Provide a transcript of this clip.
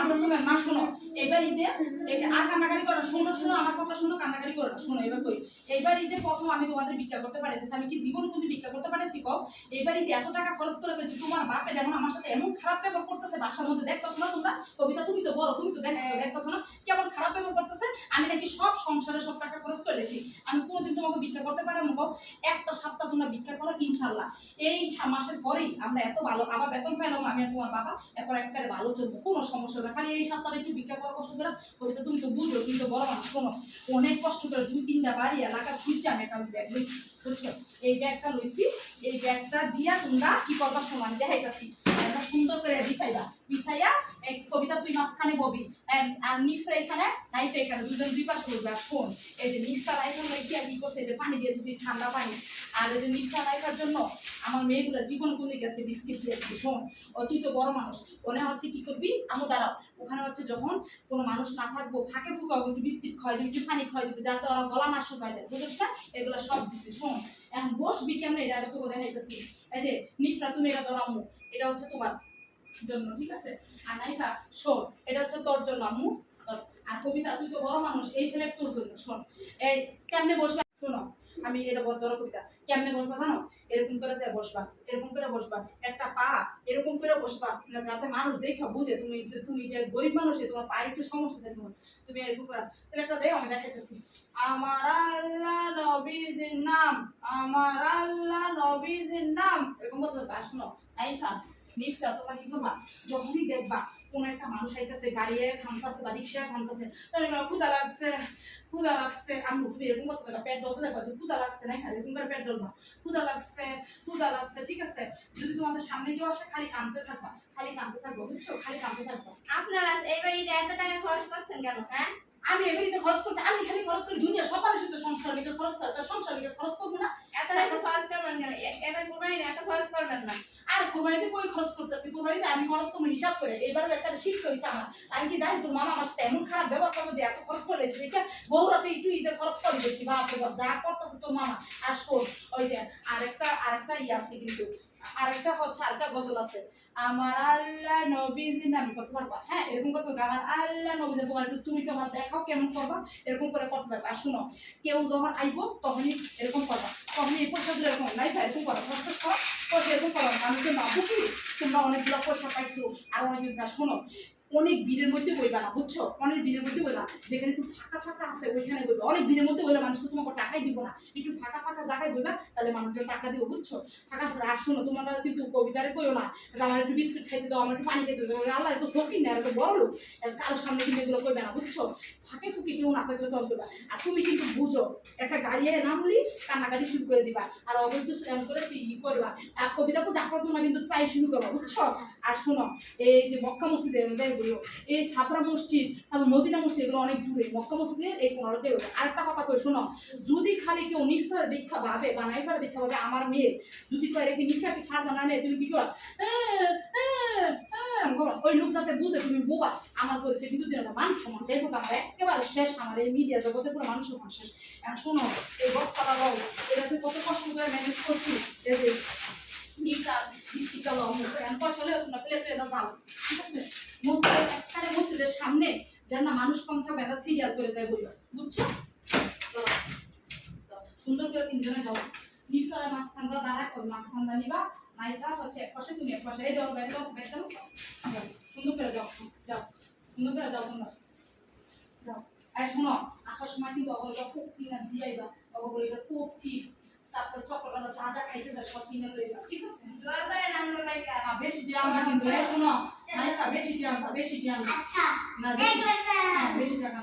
মাদ্রাসা না শোনো এবার ঈদে আর কান্নাকারি করো শোনো আমার কথা শোনো কান্নাকারি করো না শোনো এবার কই এইবার ঈদে প্রথম আমি তোমাদের ভিক্ষা করতে পারতেছি আমি কি জীবন কোন ভিক্ষা করতে পারতেছি কও এবার ঈদে এত টাকা খরচ করে ফেলছি তোমার বাপে দেখো আমার সাথে এমন খারাপ ব্যবহার করতেছে বাসার মধ্যে দেখতেছো না তোমরা কবিতা তুমি তো বড় তুমি তো দেখতেছো না কেমন খারাপ ব্যবহার করতেছে আমি নাকি সব সংসারে সব টাকা খরচ করে লেছি আমি কোনোদিন তোমাকে ভিক্ষা করতে পারবো কও একটা সপ্তাহ তোমরা ভিক্ষা করো ইনশাআল্লাহ এই মাসের পরেই আমরা এত ভালো আবার বেতন পেলাম আমি আর তোমার বাবা এরপর একবারে ভালো চলবো কোনো সমস্যা হবে খালি এই সপ্তাহে একটু ভিক্ষা করা কষ্ট করে কবিতা তুমি তো বুঝো তুমি তো বড় মানুষ শোনো অনেক কষ্ট করে 2-3টা বাড়ি এলাকা খুঁজছে আমি একটা ব্যাগ লইছি বুঝছো এই ব্যাগটা লইছি এই ব্যাগটা দিয়া তোমরা কি করবা শোনো আমি দেখাইতাছি এটা সুন্দর করে বিছাইয়া এক কবিতা তুই মাঝখানে ববি আর নিফরা এখানে নাইফা এখানে দুজন দুই পাশে বলবে আর শোন এই যে নিফরা নাইফা কি আর কি করছে যে পানি দিয়ে দিচ্ছি ঠান্ডা পানি আর এই যে নিফরা নাইফার জন্য আমার মেয়েগুলো জীবন কোনে গেছে বিস্কিট দিয়েছি শোন ও তুই তো বড় মানুষ ওনে হচ্ছে কি করবি আমু দাঁড়াও ওখানে হচ্ছে যখন কোনো মানুষ না থাকবো ফাঁকে ফুকা একটু বিস্কিট খাওয়াই দিবি একটু পানি খাওয়াই দিবি যাতে ওরা গলা না শুকায় যায় বুঝিস না এগুলো সব দিচ্ছি শোন এখন বসবি কেমন এটা তোকে দেখাইতেছি এই যে নিফরা তুমি এটা ধরো আম্মু এটা হচ্ছে তোমার জন্য ঠিক আছে আর নাইফা শোন এটা হচ্ছে তোর জন্য আম্মু আর কবিতা তুই তো বড় মানুষ এই ছেলে তোর জন্য শোন এই কেমনে বসবা শোনো আমি এটা ধরো কবিতা কেমনে বসবা জানো এরকম করে যে বসবা এরকম করে বসবা একটা পা এরকম করে বসবা যাতে মানুষ দেখে বুঝে তুমি যে গরিব মানুষ তোমার পায়ে একটু সমস্যা আছে তুমি এরকম করা তাহলে একটা দেখ আমি দেখাইতেছি আমার আল্লাহ নবীজির নাম আমার আল্লাহ নবীজির নাম এরকম বলতে শোনো নাইফা নিফরা তোমরা কি করবা যখনই দেখবা কোন একটা মানুষ আইতেছে গাড়ি থামতেছে বা রিক্সা থামতেছে তাহলে ক্ষুদা লাগছে আমি তুমি এরকম করতে থাকা পেট ডলতে দেখবা যে ক্ষুদা লাগছে না খালি এরকম করে পেট ডলবা ক্ষুদা লাগছে ঠিক আছে যদি তোমাদের সামনে কেউ আসে খালি কাঁদতে থাকবো বুঝছো খালি কাঁদতে থাকবো আপনারা এবার ঈদে এত টাকা খরচ করছেন কেন হ্যাঁ আমি এমনিতে খরচ করছি আমি খালি খরচ করি দুনিয়া সব মানুষের তো সংসার লিখে খরচ করে তো সংসার লিখে খরচ করবো না এত টাকা খরচ করবেন কেন এবার কুরবানিতে এত খরচ করবেন না আর কুরবানিতে কই খরচ করতেছি কুরবানিতে আমি খরচ করবো হিসাব করে এবারে একটা শীত করেছে আমার আমি কি জানি তোর মামা আমার সাথে এমন খারাপ ব্যবহার করবো যে এত খরচ করে লেছি এটা বহুরাতে একটু ঈদে খরচ করে বেশি বাপ যা করতেছে তোর মামা আর শোন ওই যে আরেকটা ইয়ে আছে কিন্তু আরেকটা গজল আছে আমার আল্লাহ নবীজি নাম করতে পারবা হ্যাঁ এরকম করতে পারবা আমার আল্লাহ নবীজি তোমার একটু তুমি তোমার দেখাও কেমন করবা এরকম করে করতে পারবা আর শুনো কেউ যখন আইবো তখনই এরকম করবা তখনই এই পয়সা এরকম নাই এরকম করো পয়সা এরকম করো মানুষের না বুঝি তোমরা অনেকগুলো পয়সা পাইছো আর অনেক কিছু শোনো অনেক ভিড়ের মধ্যে বইবা না বুঝছো অনেক ভিড়ের মধ্যে বইবা যেখানে একটু ফাঁকা আছে ওইখানে বইবা অনেক ভিড়ের মধ্যে বইলে মানুষ তো তোমাকে টাকাই দিব না একটু ফাঁকা জায়গায় বইবা তাহলে মানুষজন টাকা দিব বুঝছো ফাঁকা আর শোনো তোমরা কিন্তু কবিতারে কইও না যে আমার একটু বিস্কুট খাইতে দাও আমার একটু পানি খাইতে দাও আল্লাহ এত ফকির না এত বড় লোক কারোর সামনে কিন্তু এগুলো কইবে না বুঝছো ফাঁকে ফুকি কেউ না থাকলে তখন দেবা আর তুমি কিন্তু বুঝো একটা গাড়ি নামলি কান্নাকাটি শুরু করে দিবা আর অত একটু এমন করে ই করবা আর কবিতাকে জাফর তোমরা কিন্তু তাই শুরু করবা বুঝছো আর শোনো এই যে মক্কা মসজিদের বলিও এই ছাপড়া মসজিদ তারপর মদিনা মসজিদ এগুলো অনেক দূরে মক্কা মসজিদের এই 15 যে আরেকটা কথা কই শোনো যদি খালি কেউ নিফার দীক্ষা ভাবে বা নাইফার দীক্ষা ভাবে আমার মেয়ে যদি কয় রেখে নিফাকে ফার জানা নেই তুমি কি কর ওই লোক যাতে বুঝে তুমি বোবা আমার করেছে কিন্তু মান সম্মান যাই হোক আমার একেবারে শেষ আমার এই মিডিয়া জগতে পুরো মানুষ সম্মান শেষ এখন শোনো এই বস্তাটা দাও এটা তুই কত কষ্ট করে ম্যানেজ করছি এই যে মসজিদের সামনে যেন না মানুষ কম থাকবে একটা সিরিয়াল করে যায় বলবে বুঝছো সুন্দর করে তিনজনে যাও নিফারে মাঝখানটা মাঝখানটা নিবা নাইফা হচ্ছে এক পাশে তুমি এক পাশে এই দাও সুন্দর করে যাও সুন্দর করে যাও তোমরা যাও আর শোনো আসার সময় কিন্তু অগলটা খুব কিনা দিয়াইবা অগলটা খুব চিপস তারপর চকলেট যা খাইতে যায় সব কিনে লইবা ঠিক আছে দয়া করে নাম লাইকা বেশি দিয়ে আমরা কিন্তু শোনো নাইকা বেশি দিয়ে আচ্ছা না বেশি টাকা